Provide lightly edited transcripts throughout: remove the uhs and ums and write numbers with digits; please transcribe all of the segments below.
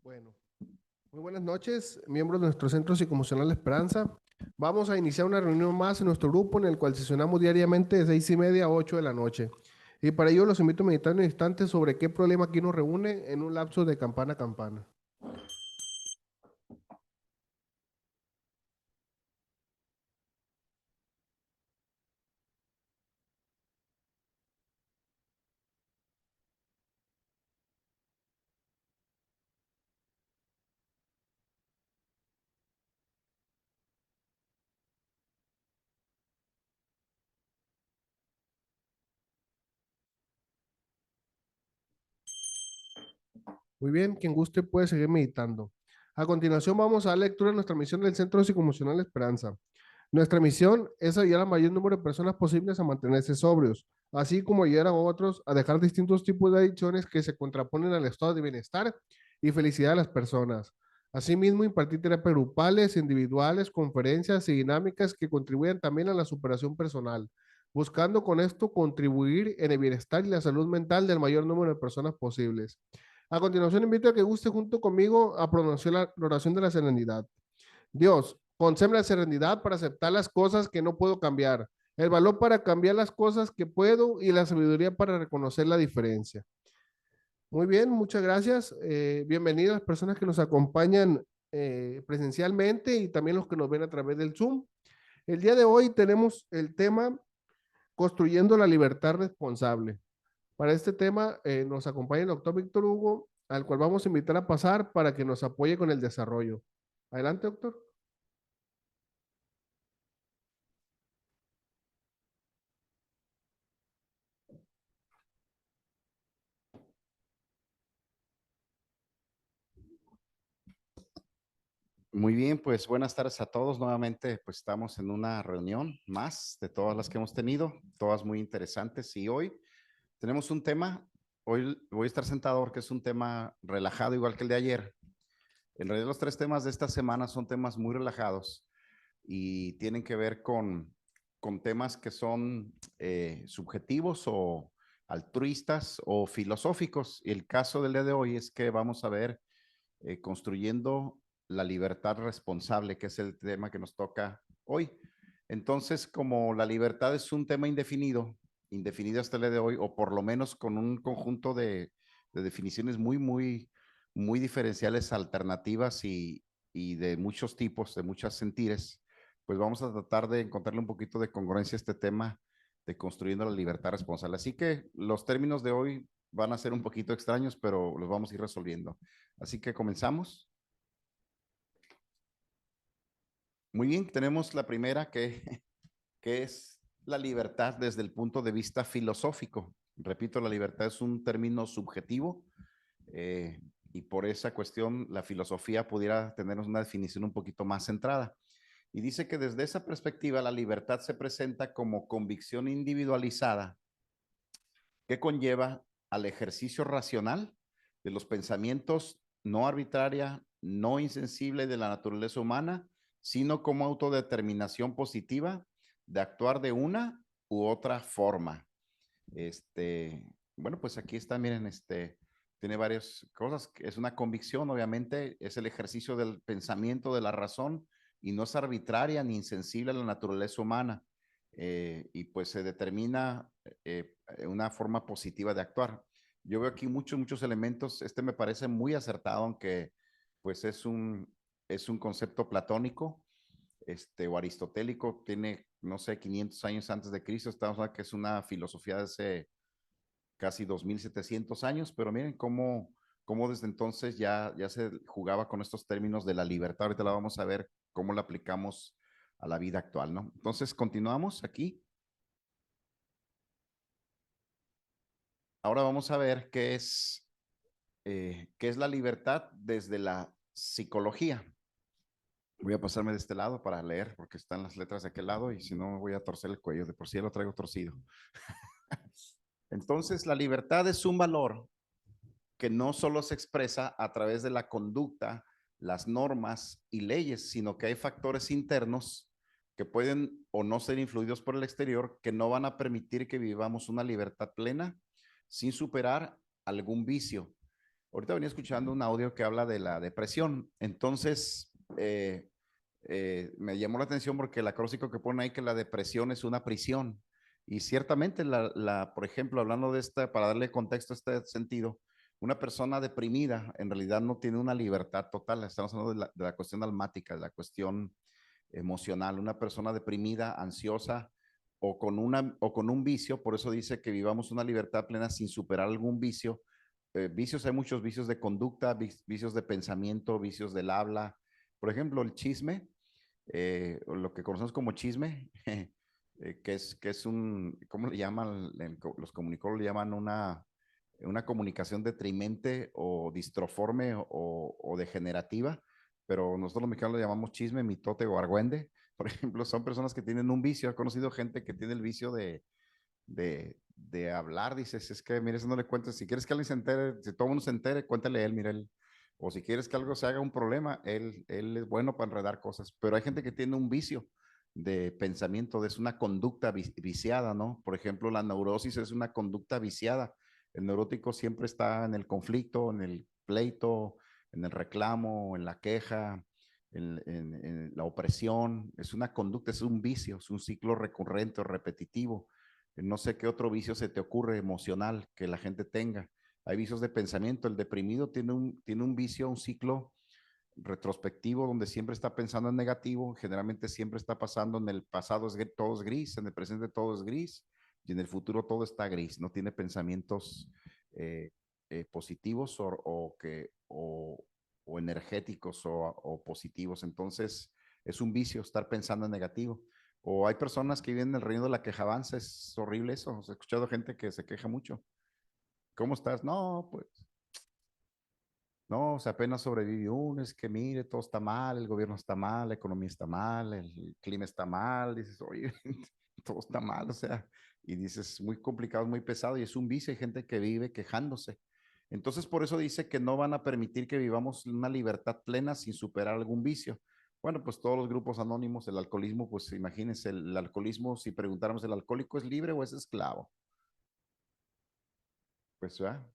Bueno, muy buenas noches, miembros de nuestro Centro Psicoemocional Esperanza. Vamos a iniciar una reunión más en nuestro grupo en el cual sesionamos diariamente de 6:30 a 8 de la noche. Y para ello los invito a meditar un instante sobre qué problema aquí nos reúne en un lapso de campana a campana. Muy bien, quien guste puede seguir meditando. A continuación vamos a dar lectura de nuestra misión del Centro Psicoemocional Esperanza. Nuestra misión es ayudar al mayor número de personas posibles a mantenerse sobrios, así como ayudar a otros a dejar distintos tipos de adicciones que se contraponen al estado de bienestar y felicidad de las personas. Asimismo, impartir terapias grupales, individuales, conferencias y dinámicas que contribuyan también a la superación personal, buscando con esto contribuir en el bienestar y la salud mental del mayor número de personas posibles. A continuación, invito a que guste junto conmigo a pronunciar la oración de la serenidad. Dios, concédeme la serenidad para aceptar las cosas que no puedo cambiar, el valor para cambiar las cosas que puedo y la sabiduría para reconocer la diferencia. Muy bien, muchas gracias. Bienvenidas las personas que nos acompañan presencialmente y también los que nos ven a través del Zoom. El día de hoy tenemos el tema Construyendo la libertad responsable. Para este tema nos acompaña el doctor Víctor Hugo, al cual vamos a invitar a pasar para que nos apoye con el desarrollo. Adelante, doctor. Muy bien, pues buenas tardes a todos. Nuevamente, pues estamos en una reunión más de todas las que hemos tenido, todas muy interesantes. Y hoy tenemos un tema, hoy voy a estar sentado porque es un tema relajado, igual que el de ayer. En realidad los tres temas de esta semana son temas muy relajados y tienen que ver con temas que son subjetivos o altruistas o filosóficos. Y el caso del día de hoy es que vamos a ver construyendo la libertad responsable, que es el tema que nos toca hoy. Entonces, como la libertad es un tema indefinido, indefinido hasta el día de hoy, o por lo menos con un conjunto de definiciones muy diferenciales, alternativas y de muchos tipos, de muchos sentires, pues vamos a tratar de encontrarle un poquito de congruencia a este tema de construyendo la libertad responsable. Así que los términos de hoy van a ser un poquito extraños, pero los vamos a ir resolviendo. Así que comenzamos. Muy bien, tenemos la primera que es la libertad desde el punto de vista filosófico. Repito, la libertad es un término subjetivo eh, y por esa cuestión la filosofía pudiera tener una definición un poquito más centrada. Y dice que desde esa perspectiva la libertad se presenta como convicción individualizada que conlleva al ejercicio racional de los pensamientos no arbitraria, no insensible de la naturaleza humana, sino como autodeterminación positiva de actuar de una u otra forma. Este, bueno, pues aquí está, miren, tiene varias cosas. Es una convicción, obviamente, es el ejercicio del pensamiento, de la razón, y no es arbitraria ni insensible a la naturaleza humana. Y pues se determina una forma positiva de actuar. Yo veo aquí muchos elementos. Este me parece muy acertado, aunque pues es un concepto platónico o aristotélico, tiene, no sé, 500 años antes de Cristo. Estamos hablando que es una filosofía de hace casi 2700 años, pero miren cómo desde entonces ya se jugaba con estos términos de la libertad. Ahorita la vamos a ver cómo la aplicamos a la vida actual, ¿no? Entonces, continuamos aquí. Ahora vamos a ver qué es la libertad desde la psicología. Voy a pasarme de este lado para leer, porque están las letras de aquel lado y si no voy a torcer el cuello. De por sí lo traigo torcido. Entonces, la libertad es un valor que no solo se expresa a través de la conducta, las normas y leyes, sino que hay factores internos que pueden o no ser influidos por el exterior, que no van a permitir que vivamos una libertad plena sin superar algún vicio. Ahorita venía escuchando un audio que habla de la depresión. Entonces, me llamó la atención porque el acróstico que pone ahí que la depresión es una prisión. Y ciertamente, por ejemplo, hablando de esta, para darle contexto a este sentido, una persona deprimida en realidad no tiene una libertad total. Estamos hablando de la cuestión almática, de la cuestión emocional. Una persona deprimida, ansiosa o con un vicio, por eso dice que vivamos una libertad plena sin superar algún vicio. Vicios, hay muchos vicios de conducta, vicios de pensamiento, vicios del habla. Por ejemplo, el chisme, lo que conocemos como chisme, que es un, ¿cómo le llaman? Los comunicólogos le llaman una comunicación detrimente o distroforme o degenerativa, pero nosotros los mexicanos le llamamos chisme, mitote o argüende. Por ejemplo, son personas que tienen un vicio. He conocido gente que tiene el vicio de hablar. Dices, es que, mire, eso no le cuentes. Si quieres que alguien se entere, si todo el mundo se entere, cuéntale a él, mire, él. O si quieres que algo se haga un problema, él es bueno para enredar cosas. Pero hay gente que tiene un vicio de pensamiento, es una conducta viciada, ¿no? Por ejemplo, la neurosis es una conducta viciada. El neurótico siempre está en el conflicto, en el pleito, en el reclamo, en la queja, en la opresión. Es una conducta, es un vicio, es un ciclo recurrente o repetitivo. No sé qué otro vicio se te ocurre emocional que la gente tenga. Hay vicios de pensamiento. El deprimido tiene un vicio, un ciclo retrospectivo donde siempre está pensando en negativo. Generalmente siempre está pasando en el pasado todo es gris, en el presente todo es gris y en el futuro todo está gris. No tiene pensamientos positivos o energéticos o positivos. Entonces es un vicio estar pensando en negativo. O hay personas que viven en el reino de la quejabanza, es horrible eso. He escuchado gente que se queja mucho. ¿Cómo estás? No, pues, no, o sea, apenas sobrevive uno, es que mire, todo está mal, el gobierno está mal, la economía está mal, el clima está mal, dices, oye, todo está mal, o sea, y dices, muy complicado, muy pesado, y es un vicio, hay gente que vive quejándose. Entonces, por eso dice que no van a permitir que vivamos una libertad plena sin superar algún vicio. Bueno, pues todos los grupos anónimos, el alcoholismo, pues imagínense, el alcoholismo, si preguntáramos, ¿el alcohólico es libre o es esclavo? Pues ya,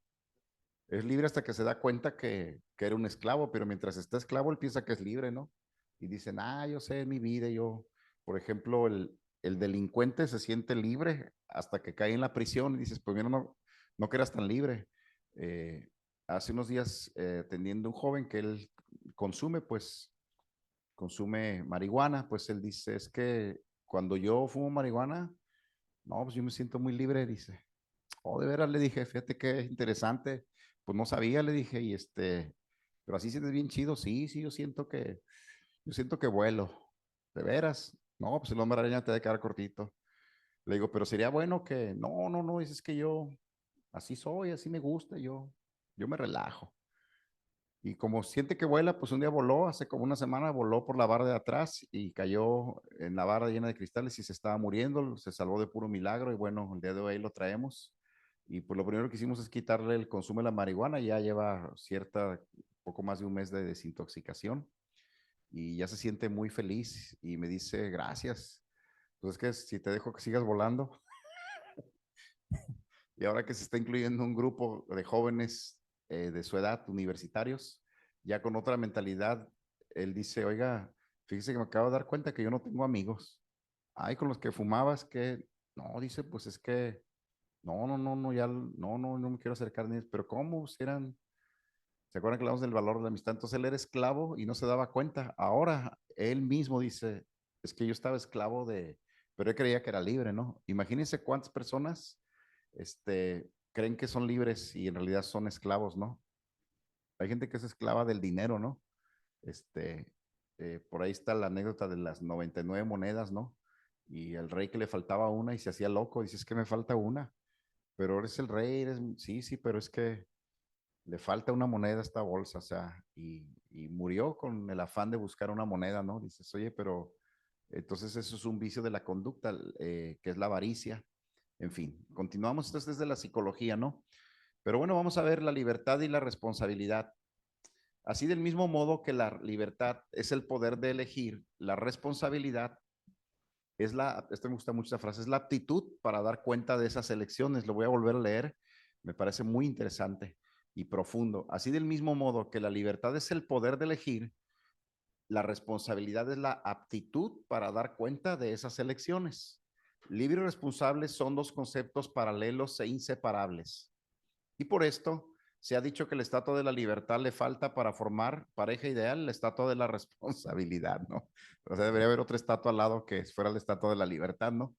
es libre hasta que se da cuenta que era un esclavo, pero mientras está esclavo, él piensa que es libre, ¿no? Y dicen, yo sé mi vida, yo, por ejemplo, el delincuente se siente libre hasta que cae en la prisión y dices, pues mira, no que eras tan libre. Eh, Hace unos días, atendiendo a un joven que él consume, pues, consume marihuana, pues él dice, es que cuando yo fumo marihuana, no, pues yo me siento muy libre, dice. Oh, de veras, le dije, fíjate qué interesante. Pues no sabía, le dije, pero así sientes bien chido. Sí, sí, yo siento que vuelo. De veras. No, pues el hombre araña te debe quedar cortito. Le digo, pero sería bueno que, no, es que yo así soy, así me gusta, yo me relajo. Y como siente que vuela, pues un día voló, hace como una semana voló por la barra de atrás y cayó en la barra llena de cristales y se estaba muriendo, se salvó de puro milagro y bueno, el día de hoy lo traemos. Y pues lo primero que hicimos es quitarle el consumo de la marihuana, ya lleva poco más de un mes de desintoxicación y ya se siente muy feliz y me dice gracias. Pues es que si te dejo que sigas volando y ahora que se está incluyendo un grupo de jóvenes de su edad, universitarios, ya con otra mentalidad, él dice, oiga, fíjese que me acabo de dar cuenta que yo no tengo amigos. Ay, con los que fumabas, que no, dice, pues es que no, ya, no me quiero acercar ni, pero ¿cómo? Si eran, ¿se acuerdan que hablamos del valor de la amistad? Entonces él era esclavo y no se daba cuenta. Ahora él mismo dice, es que yo estaba esclavo pero él creía que era libre, ¿no? Imagínense cuántas personas, creen que son libres y en realidad son esclavos, ¿no? Hay gente que es esclava del dinero, ¿no? Este, por ahí está la anécdota de las 99 monedas, ¿no? Y el rey que le faltaba una y se hacía loco, dice, es que me falta una, pero eres el rey, sí, sí, pero es que le falta una moneda a esta bolsa, o sea, y murió con el afán de buscar una moneda, ¿no? Dices, oye, pero entonces eso es un vicio de la conducta, que es la avaricia. En fin, continuamos, esto es desde la psicología, ¿no? Pero bueno, vamos a ver la libertad y la responsabilidad. Así del mismo modo que la libertad es el poder de elegir, la responsabilidad esto me gusta mucho esta frase, es la aptitud para dar cuenta de esas elecciones. Lo voy a volver a leer, me parece muy interesante. y profundo. Así del mismo modo que la libertad es el poder de elegir, la responsabilidad es la aptitud para dar cuenta de esas elecciones. Libre y responsable son dos conceptos paralelos e inseparables. Y por esto se ha dicho que la estatua de la libertad le falta para formar pareja ideal, la estatua de la responsabilidad, ¿no? O sea, debería haber otra estatua al lado que fuera la estatua de la libertad, ¿no?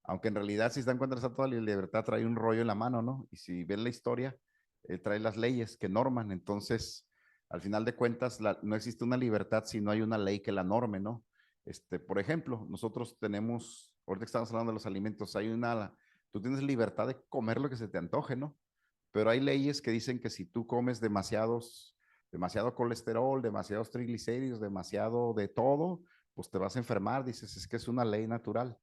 Aunque en realidad, si se dan cuenta, la estatua de la libertad trae un rollo en la mano, ¿no? Y si ven la historia, trae las leyes que norman. Entonces, al final de cuentas, no existe una libertad si no hay una ley que la norme, ¿no? Por ejemplo, nosotros tenemos, ahorita que estamos hablando de los alimentos, tú tienes libertad de comer lo que se te antoje, ¿no? Pero hay leyes que dicen que si tú comes demasiado colesterol, demasiados triglicéridos, demasiado de todo, pues te vas a enfermar. Dices, es que es una ley natural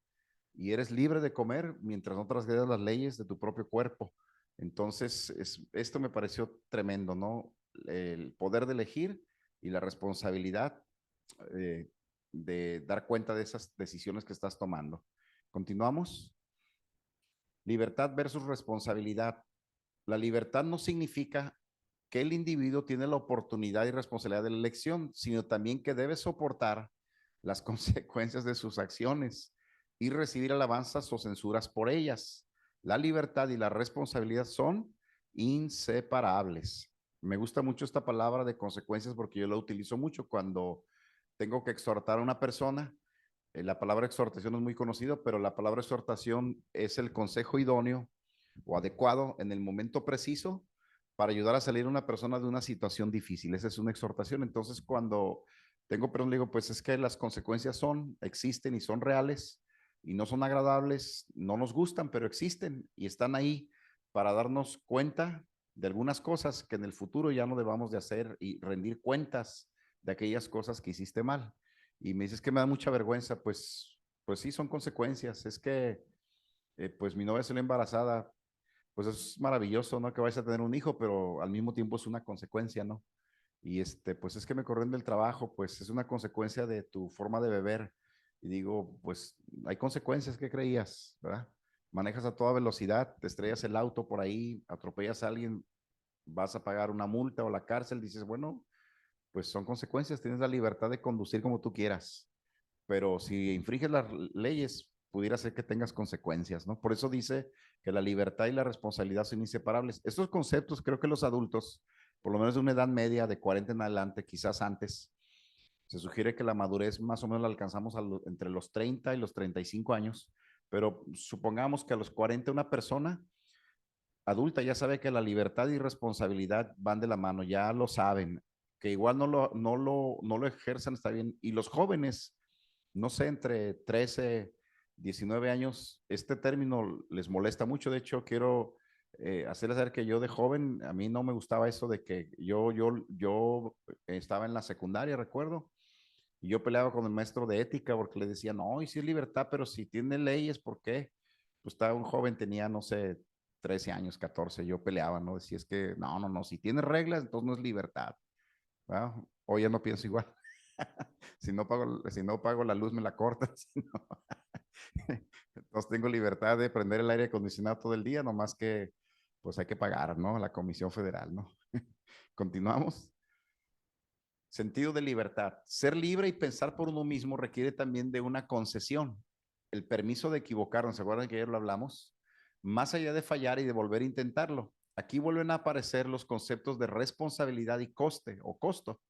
y eres libre de comer mientras no transgredas las leyes de tu propio cuerpo. Entonces, esto me pareció tremendo, ¿no? El poder de elegir y la responsabilidad eh, de dar cuenta de esas decisiones que estás tomando. Continuamos. Libertad versus responsabilidad. La libertad no significa que el individuo tiene la oportunidad y responsabilidad de la elección, sino también que debe soportar las consecuencias de sus acciones y recibir alabanzas o censuras por ellas. La libertad y la responsabilidad son inseparables. Me gusta mucho esta palabra de consecuencias porque yo la utilizo mucho cuando tengo que exhortar a una persona. La palabra exhortación es muy conocida, pero la palabra exhortación es el consejo idóneo o adecuado en el momento preciso para ayudar a salir a una persona de una situación difícil. Esa es una exhortación. Entonces, cuando tengo perdón, le digo, pues es que las consecuencias existen y son reales y no son agradables, no nos gustan, pero existen y están ahí para darnos cuenta de algunas cosas que en el futuro ya no debamos de hacer y rendir cuentas de aquellas cosas que hiciste mal. Y me dices que me da mucha vergüenza, pues sí, son consecuencias. Es que, pues mi novia salió embarazada, pues es maravilloso, ¿no? Que vayas a tener un hijo, pero al mismo tiempo es una consecuencia, ¿no? Y pues es que me corren del trabajo, pues es una consecuencia de tu forma de beber. Y digo, pues hay consecuencias, ¿qué creías? ¿Verdad? Manejas a toda velocidad, te estrellas el auto por ahí, atropellas a alguien, vas a pagar una multa o la cárcel, dices, bueno, pues son consecuencias, tienes la libertad de conducir como tú quieras, pero si infringes las leyes, pudiera ser que tengas consecuencias, ¿no? Por eso dice que la libertad y la responsabilidad son inseparables. Estos conceptos creo que los adultos, por lo menos de una edad media, de 40 en adelante, quizás antes, se sugiere que la madurez más o menos la alcanzamos entre los 30 y los 35 años, pero supongamos que a los 40 una persona adulta ya sabe que la libertad y responsabilidad van de la mano, ya lo saben, que igual no lo ejerzan, está bien. Y los jóvenes, no sé, entre 13, 19 años, este término les molesta mucho. De hecho, quiero hacerles saber que yo de joven, a mí no me gustaba eso de que yo estaba en la secundaria, recuerdo, y yo peleaba con el maestro de ética porque le decía, no, y si es libertad, pero si tiene leyes, ¿por qué? Pues estaba un joven, tenía, no sé, 13 años, 14, yo peleaba, ¿no? Decía, es que, no, si tiene reglas, entonces no es libertad, ¿verdad? Hoy ya no pienso igual. Si no pago la luz, me la cortan. Si no. Entonces tengo libertad de prender el aire acondicionado todo el día, nomás que, pues hay que pagar, ¿no? La Comisión Federal, ¿no? Continuamos. Sentido de libertad. Ser libre y pensar por uno mismo requiere también de una concesión, el permiso de equivocarnos. ¿Se acuerdan que ayer lo hablamos? Más allá de fallar y de volver a intentarlo. Aquí vuelven a aparecer los conceptos de responsabilidad y coste o costo.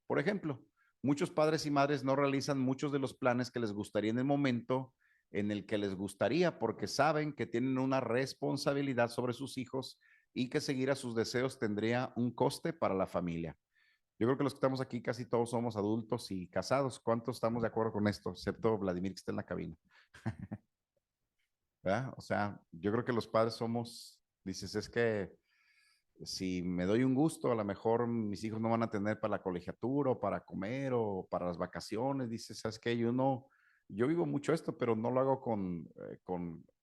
Por ejemplo, muchos padres y madres no realizan muchos de los planes que les gustaría en el momento en el que les gustaría porque saben que tienen una responsabilidad sobre sus hijos y que seguir a sus deseos tendría un coste para la familia. Yo creo que los que estamos aquí casi todos somos adultos y casados. ¿Cuántos estamos de acuerdo con esto? Excepto Vladimir que está en la cabina. ¿Verdad? O sea, yo creo que los padres dices, es que si me doy un gusto, a lo mejor mis hijos no van a tener para la colegiatura o para comer o para las vacaciones. Dices, ¿sabes qué? Yo vivo mucho esto, pero no lo hago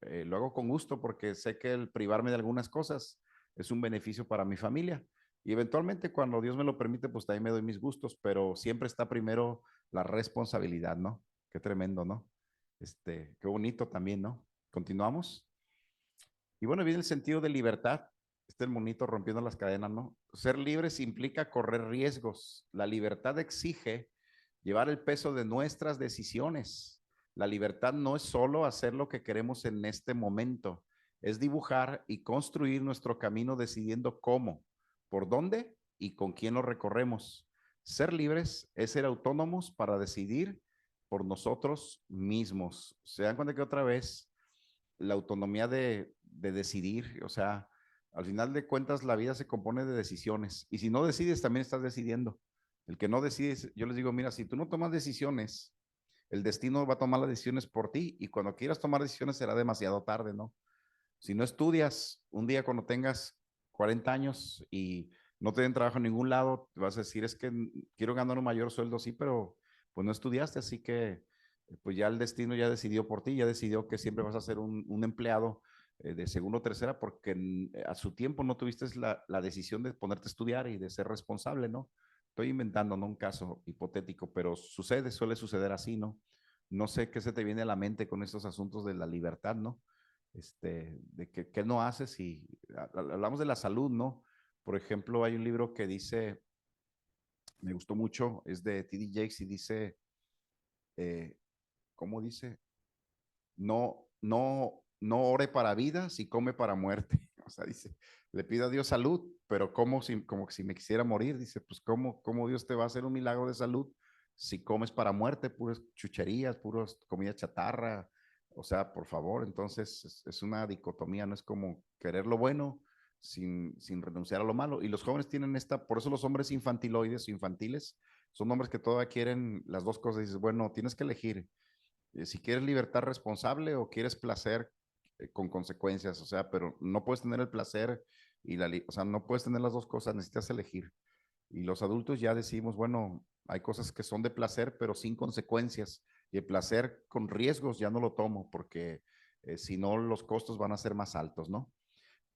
lo hago con gusto porque sé que el privarme de algunas cosas es un beneficio para mi familia. Y eventualmente cuando Dios me lo permite, pues también me doy mis gustos, pero siempre está primero la responsabilidad, ¿no? Qué tremendo, ¿no? Qué bonito también, ¿no? Continuamos. Y bueno, viene el sentido de libertad. el monito rompiendo las cadenas, ¿no? Ser libres implica correr riesgos. La libertad exige llevar el peso de nuestras decisiones. La libertad no es solo hacer lo que queremos en este momento, es dibujar y construir nuestro camino decidiendo cómo, por dónde y con quién lo recorremos. Ser libres es ser autónomos para decidir por nosotros mismos. ¿Se dan cuenta que otra vez la autonomía de decidir? O sea, al final de cuentas la vida se compone de decisiones y si no decides también estás decidiendo. El que no decide, yo les digo, mira, si tú no tomas decisiones, el destino va a tomar las decisiones por ti y cuando quieras tomar decisiones será demasiado tarde, ¿no? Si no estudias, un día cuando tengas 40 años y no te den trabajo en ningún lado, te vas a decir, es que quiero ganar un mayor sueldo, sí, pero pues no estudiaste, así que pues ya el destino ya decidió por ti, ya decidió que siempre vas a ser un empleado de segunda o tercera porque a su tiempo no tuviste la decisión de ponerte a estudiar y de ser responsable, ¿no? Estoy inventando, ¿no? Un caso hipotético, pero sucede, suele suceder así, ¿no? No sé qué se te viene a la mente con estos asuntos de la libertad, ¿no? De qué no haces y hablamos de la salud, ¿no? Por ejemplo, hay un libro que dice, me gustó mucho, es de T.D. Jakes y dice, eh, ¿cómo dice? No ore para vida si come para muerte. O sea, dice, le pido a Dios salud, pero como si me quisiera morir, dice, pues ¿cómo Dios te va a hacer un milagro de salud si comes para muerte, puras chucherías, puras comida chatarra? O sea, por favor, entonces es una dicotomía, no es como querer lo bueno sin renunciar a lo malo. Y los jóvenes tienen por eso los hombres infantiloides o infantiles son hombres que todavía quieren las dos cosas. Dices, bueno, tienes que elegir si quieres libertad responsable o quieres placer con consecuencias, o sea, pero no puedes tener el placer o sea, no puedes tener las dos cosas, necesitas elegir. Y los adultos ya decimos, bueno, hay cosas que son de placer, pero sin consecuencias. Y el placer con riesgos ya no lo tomo porque si no los costos van a ser más altos, ¿no?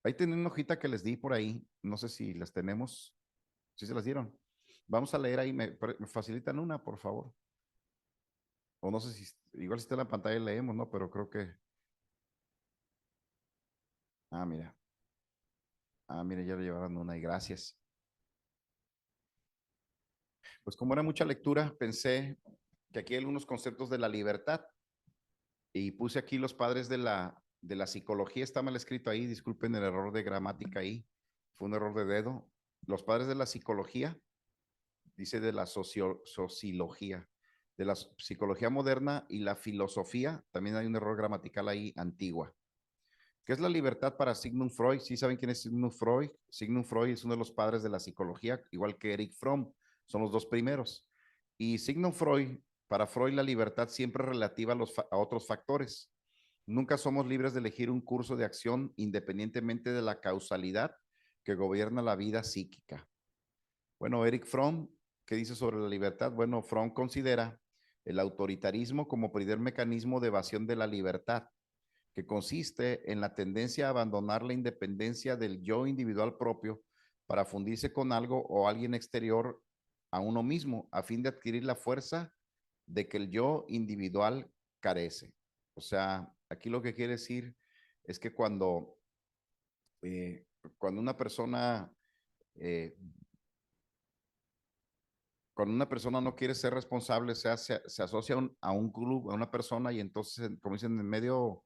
Ahí tienen una hojita que les di por ahí, no sé si las tenemos, si se las dieron. Vamos a leer ahí, me facilitan una, por favor. O no sé si, igual si está en la pantalla leemos, ¿no? Pero creo que, ah, mira, mira, ya lo llevaron una y gracias. Pues como era mucha lectura, pensé que aquí hay algunos conceptos de la libertad y puse aquí los padres de la psicología, está mal escrito ahí, disculpen el error de gramática ahí, fue un error de dedo. Los padres de la psicología, dice de la sociología, de la psicología moderna y la filosofía, también hay un error gramatical ahí antigua. ¿Qué es la libertad para Sigmund Freud? ¿Sí saben quién es Sigmund Freud? Sigmund Freud es uno de los padres de la psicología, igual que Eric Fromm, son los dos primeros. Y Sigmund Freud, para Freud la libertad siempre es relativa a otros factores. Nunca somos libres de elegir un curso de acción independientemente de la causalidad que gobierna la vida psíquica. Bueno, Eric Fromm, ¿qué dice sobre la libertad? Bueno, Fromm considera el autoritarismo como primer mecanismo de evasión de la libertad que consiste en la tendencia a abandonar la independencia del yo individual propio para fundirse con algo o alguien exterior a uno mismo, a fin de adquirir la fuerza de que el yo individual carece. O sea, aquí lo que quiere decir es que eh, cuando una persona eh, cuando una persona no quiere ser responsable, se asocia a un club, a una persona, y entonces, como dicen, en medio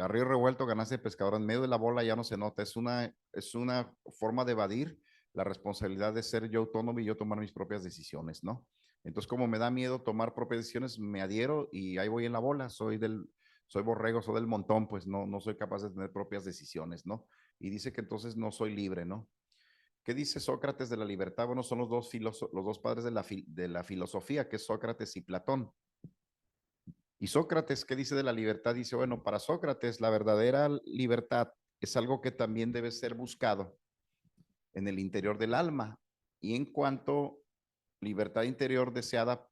a río revuelto, ganancia de pescador, en medio de la bola ya no se nota, es una forma de evadir la responsabilidad de ser yo autónomo y yo tomar mis propias decisiones, ¿no? Entonces, como me da miedo tomar propias decisiones, me adhiero y ahí voy en la bola, soy borrego, soy del montón, pues no soy capaz de tener propias decisiones, ¿no? Y dice que entonces no soy libre, ¿no? ¿Qué dice Sócrates de la libertad? Bueno, son los dos padres de la filosofía, que es Sócrates y Platón. Y Sócrates, ¿qué dice de la libertad? Dice, bueno, para Sócrates la verdadera libertad es algo que también debe ser buscado en el interior del alma. Y en cuanto libertad interior deseada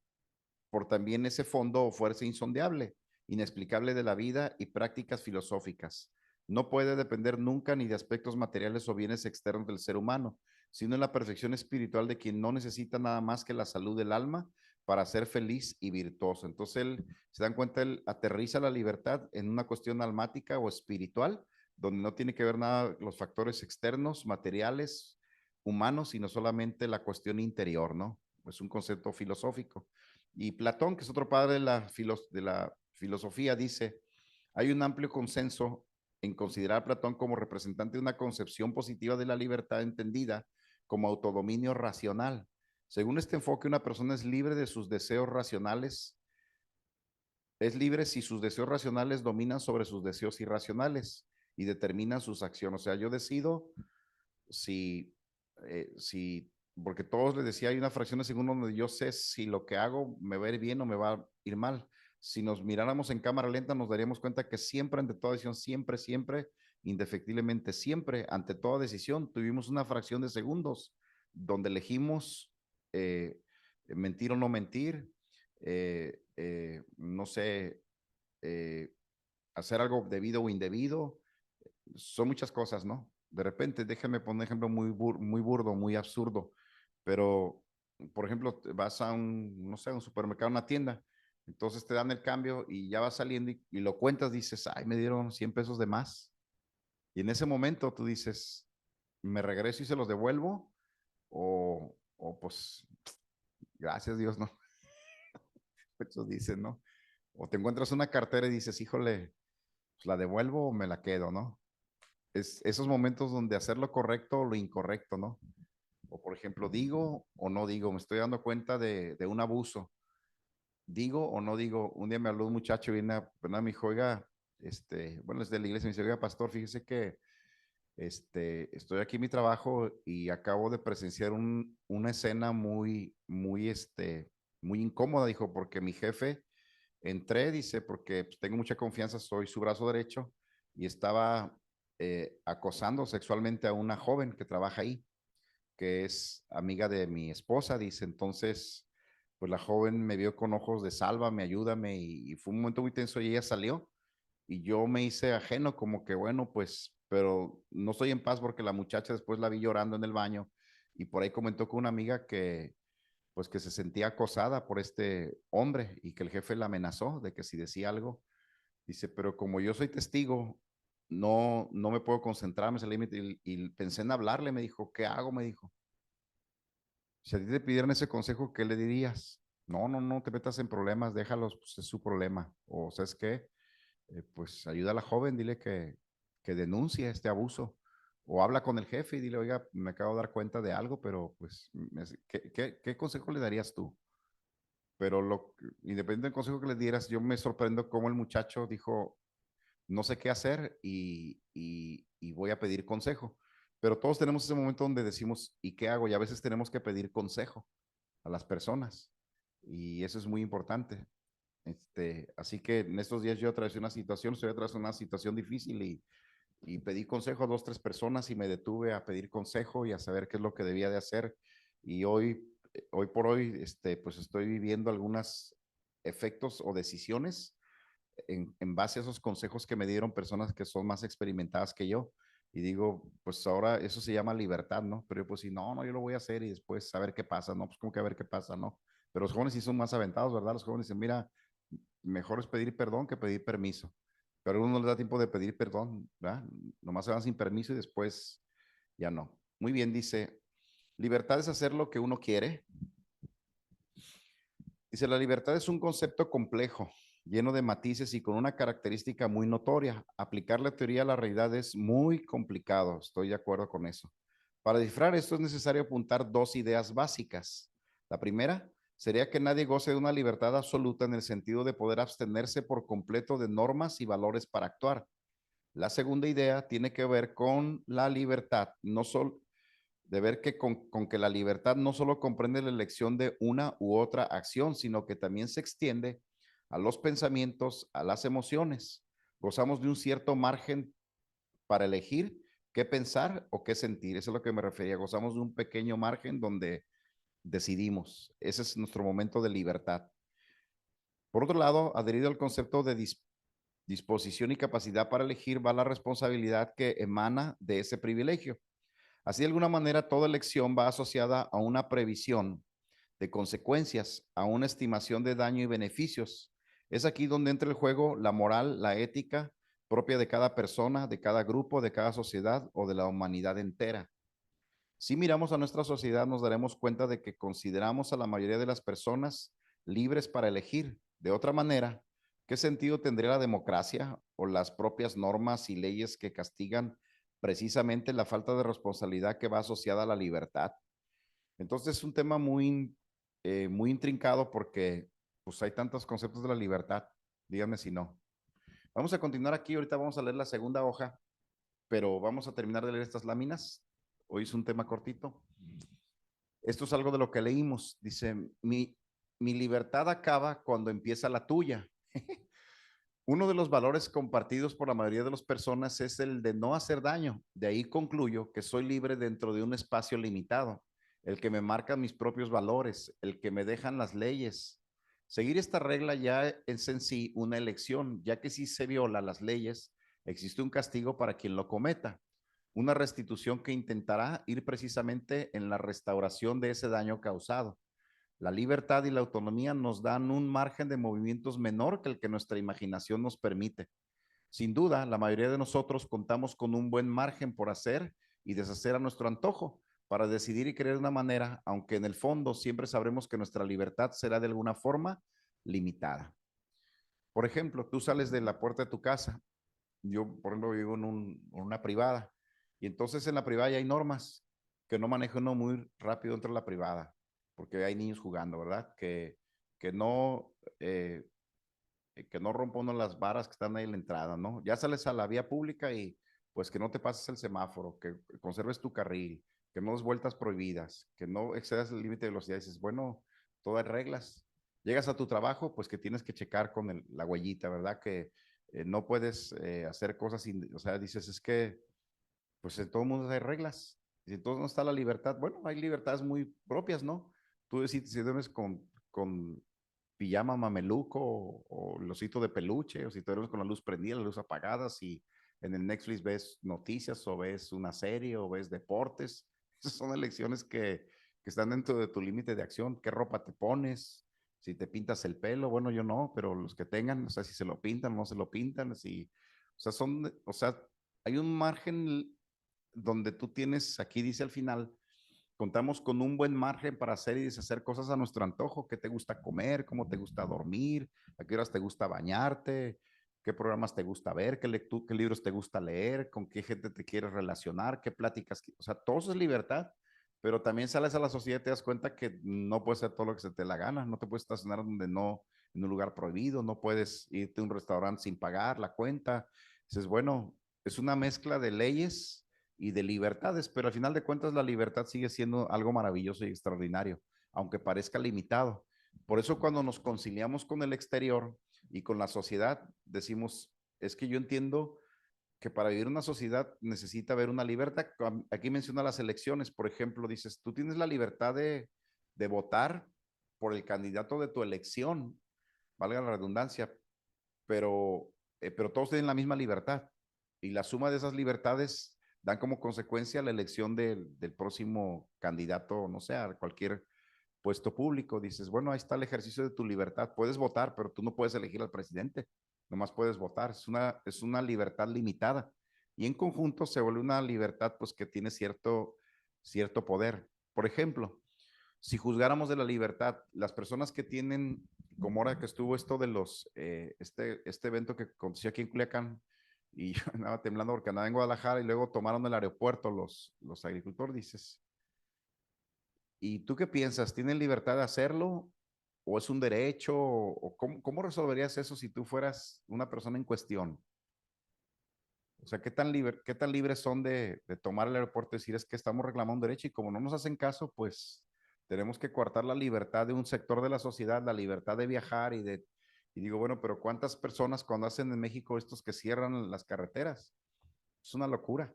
por también ese fondo o fuerza insondeable, inexplicable de la vida y prácticas filosóficas. No puede depender nunca ni de aspectos materiales o bienes externos del ser humano, sino en la perfección espiritual de quien no necesita nada más que la salud del alma para ser feliz y virtuoso. Entonces se dan cuenta, él aterriza la libertad en una cuestión almática o espiritual donde no tiene que ver nada los factores externos, materiales, humanos, sino solamente la cuestión interior, ¿no? Es un concepto filosófico. Y Platón, que es otro padre de la filosofía, dice, hay un amplio consenso en considerar a Platón como representante de una concepción positiva de la libertad entendida como autodominio racional. Según este enfoque, una persona es libre de sus deseos racionales, es libre si sus deseos racionales dominan sobre sus deseos irracionales y determinan sus acciones. O sea, yo decido si, porque todos les decía, hay una fracción de segundo donde yo sé si lo que hago me va a ir bien o me va a ir mal. Si nos miráramos en cámara lenta, nos daríamos cuenta que siempre, ante toda decisión, siempre, indefectiblemente, siempre, ante toda decisión, tuvimos una fracción de segundos donde elegimos mentir o no mentir, no sé, eh, hacer algo debido o indebido. Son muchas cosas, ¿no? De repente, déjame poner un ejemplo muy burdo, muy absurdo, pero, por ejemplo, vas a no sé, a un supermercado, una tienda, entonces te dan el cambio y ya vas saliendo y lo cuentas, dices, ay, me dieron 100 pesos de más. Y en ese momento tú dices, ¿me regreso y se los devuelvo? O pues, gracias Dios, ¿no? Muchos dicen, ¿no? O te encuentras una cartera y dices, híjole, pues la devuelvo o me la quedo, ¿no? Es esos momentos donde hacer lo correcto o lo incorrecto, ¿no? O por ejemplo, digo o no digo, me estoy dando cuenta de un abuso. Digo o no digo, un día me habló un muchacho y me dijo, oiga, bueno, es de la iglesia, me dice, oiga, pastor, fíjese que estoy aquí en mi trabajo y acabo de presenciar una escena muy incómoda, dijo, porque mi jefe, entré, dice, porque pues, tengo mucha confianza, soy su brazo derecho, y estaba acosando sexualmente a una joven que trabaja ahí, que es amiga de mi esposa, dice, entonces, pues la joven me vio con ojos de sálvame, ayúdame, y fue un momento muy tenso y ella salió, y yo me hice ajeno, como que bueno, pues, pero no estoy en paz porque la muchacha después la vi llorando en el baño, y por ahí comentó con una amiga que pues que se sentía acosada por este hombre y que el jefe la amenazó de que si decía algo, dice, pero como yo soy testigo, no me puedo concentrar, me salí y pensé en hablarle, me dijo, ¿qué hago? Me dijo, si a ti te pidieran ese consejo, ¿qué le dirías? No te metas en problemas, déjalos, pues es su problema. O, ¿sabes qué? Pues ayuda a la joven, dile que denuncie este abuso. O habla con el jefe y dile, oiga, me acabo de dar cuenta de algo, pero pues, ¿qué consejo le darías tú? Pero independiente del consejo que le dieras, yo me sorprendo cómo el muchacho dijo, no sé qué hacer y voy a pedir consejo. Pero todos tenemos ese momento donde decimos, ¿y qué hago? Y a veces tenemos que pedir consejo a las personas. Y eso es muy importante. Así que en estos días yo atravesé una situación, estoy atravesando una situación difícil y pedí consejo a dos, tres personas y me detuve a pedir consejo y a saber qué es lo que debía de hacer. Y hoy por hoy, pues estoy viviendo algunos efectos o decisiones en base a esos consejos que me dieron personas que son más experimentadas que yo. Y digo, pues ahora eso se llama libertad, ¿no? Pero yo pues sí, no, yo lo voy a hacer y después a ver qué pasa, ¿no? Pues como que a ver qué pasa, ¿no? Pero los jóvenes sí son más aventados, ¿verdad? Los jóvenes dicen, mira, mejor es pedir perdón que pedir permiso. Pero a uno no les da tiempo de pedir perdón, ¿verdad? Nomás se van sin permiso y después ya no. Muy bien, dice, libertad es hacer lo que uno quiere. Dice, la libertad es un concepto complejo, lleno de matices y con una característica muy notoria. Aplicar la teoría a la realidad es muy complicado, estoy de acuerdo con eso. Para descifrar esto es necesario apuntar dos ideas básicas. La primera sería que nadie goce de una libertad absoluta en el sentido de poder abstenerse por completo de normas y valores para actuar. La segunda idea tiene que ver con la libertad, no solo de ver que con que la libertad no solo comprende la elección de una u otra acción, sino que también se extiende a los pensamientos, a las emociones. Gozamos de un cierto margen para elegir qué pensar o qué sentir. Eso es lo que me refería. Gozamos de un pequeño margen donde decidimos. Ese es nuestro momento de libertad. Por otro lado, adherido al concepto de disposición y capacidad para elegir, va la responsabilidad que emana de ese privilegio. Así, de alguna manera, toda elección va asociada a una previsión de consecuencias, a una estimación de daño y beneficios. Es aquí donde entra el juego la moral, la ética, propia de cada persona, de cada grupo, de cada sociedad o de la humanidad entera. Si miramos a nuestra sociedad, nos daremos cuenta de que consideramos a la mayoría de las personas libres para elegir. De otra manera, ¿qué sentido tendría la democracia o las propias normas y leyes que castigan precisamente la falta de responsabilidad que va asociada a la libertad? Entonces es un tema muy intrincado porque pues hay tantos conceptos de la libertad. Díganme si no. Vamos a continuar aquí. Ahorita vamos a leer la segunda hoja, pero vamos a terminar de leer estas láminas. Hoy es un tema cortito. Esto es algo de lo que leímos. Dice, mi libertad acaba cuando empieza la tuya. Uno de los valores compartidos por la mayoría de las personas es el de no hacer daño. De ahí concluyo que soy libre dentro de un espacio limitado, el que me marca mis propios valores, el que me dejan las leyes. Seguir esta regla ya es en sí una elección, ya que si se viola las leyes, existe un castigo para quien lo cometa, una restitución que intentará ir precisamente en la restauración de ese daño causado. La libertad y la autonomía nos dan un margen de movimientos menor que el que nuestra imaginación nos permite. Sin duda, la mayoría de nosotros contamos con un buen margen por hacer y deshacer a nuestro antojo, para decidir y querer de una manera, aunque en el fondo siempre sabremos que nuestra libertad será de alguna forma limitada. Por ejemplo, tú sales de la puerta de tu casa. Yo, por ejemplo, vivo en una privada, y entonces en la privada ya hay normas que no maneja uno muy rápido dentro de la privada, porque hay niños jugando, ¿verdad? Que no, que no rompa uno las varas que están ahí en la entrada, ¿no? Ya sales a la vía pública y pues que no te pases el semáforo, que conserves tu carril, que no des vueltas prohibidas, que no excedas el límite de velocidad. Y dices, bueno, todas reglas. Llegas a tu trabajo, pues que tienes que checar con la huellita, ¿verdad? Que no puedes hacer cosas sin, o sea, dices, es que pues en todo mundo hay reglas. Y entonces no está la libertad. Bueno, hay libertades muy propias, ¿no? Tú decides si duermes con pijama mameluco o losito de peluche, o si te duermes con la luz prendida, la luz apagada, si en el Netflix ves noticias o ves una serie o ves deportes. Esas son elecciones que están dentro de tu límite de acción. ¿Qué ropa te pones? Si te pintas el pelo, bueno, yo no, pero los que tengan, o sea, si se lo pintan o no se lo pintan, si, o sea, o sea, hay un margen donde tú tienes, aquí dice al final, contamos con un buen margen para hacer y deshacer cosas a nuestro antojo. ¿Qué te gusta comer? ¿Cómo te gusta dormir? ¿A qué horas te gusta bañarte? ¿Qué programas te gusta ver? ¿Qué libros te gusta leer? ¿Con qué gente te quieres relacionar? ¿Qué pláticas? O sea, todo eso es libertad, pero también sales a la sociedad y te das cuenta que no puedes hacer todo lo que se te la gana. No te puedes estacionar donde no, en un lugar prohibido, no puedes irte a un restaurante sin pagar la cuenta. Dices, bueno, es una mezcla de leyes y de libertades, pero al final de cuentas la libertad sigue siendo algo maravilloso y extraordinario, aunque parezca limitado. Por eso cuando nos conciliamos con el exterior y con la sociedad, decimos, es que yo entiendo que para vivir una sociedad necesita haber una libertad. Aquí menciona las elecciones, por ejemplo, dices, tú tienes la libertad de votar por el candidato de tu elección, valga la redundancia, pero todos tienen la misma libertad, y la suma de esas libertades dan como consecuencia la elección del próximo candidato, no sé, a cualquier puesto público. Dices, bueno, ahí está el ejercicio de tu libertad. Puedes votar, pero tú no puedes elegir al presidente, nomás puedes votar. Es una libertad limitada. Y en conjunto se vuelve una libertad pues que tiene cierto poder. Por ejemplo, si juzgáramos de la libertad, las personas que tienen, como ahora que estuvo esto de este evento que aconteció aquí en Culiacán, y yo andaba temblando porque andaba en Guadalajara y luego tomaron el aeropuerto los agricultores, dices, ¿y tú qué piensas? ¿Tienen libertad de hacerlo? ¿O es un derecho? ¿O cómo resolverías eso si tú fueras una persona en cuestión? O sea, ¿qué tan libres son de tomar el aeropuerto y decir es que estamos reclamando un derecho y como no nos hacen caso, pues tenemos que coartar la libertad de un sector de la sociedad, la libertad de viajar y digo, bueno, pero ¿cuántas personas cuando hacen en México estos que cierran las carreteras? Es una locura.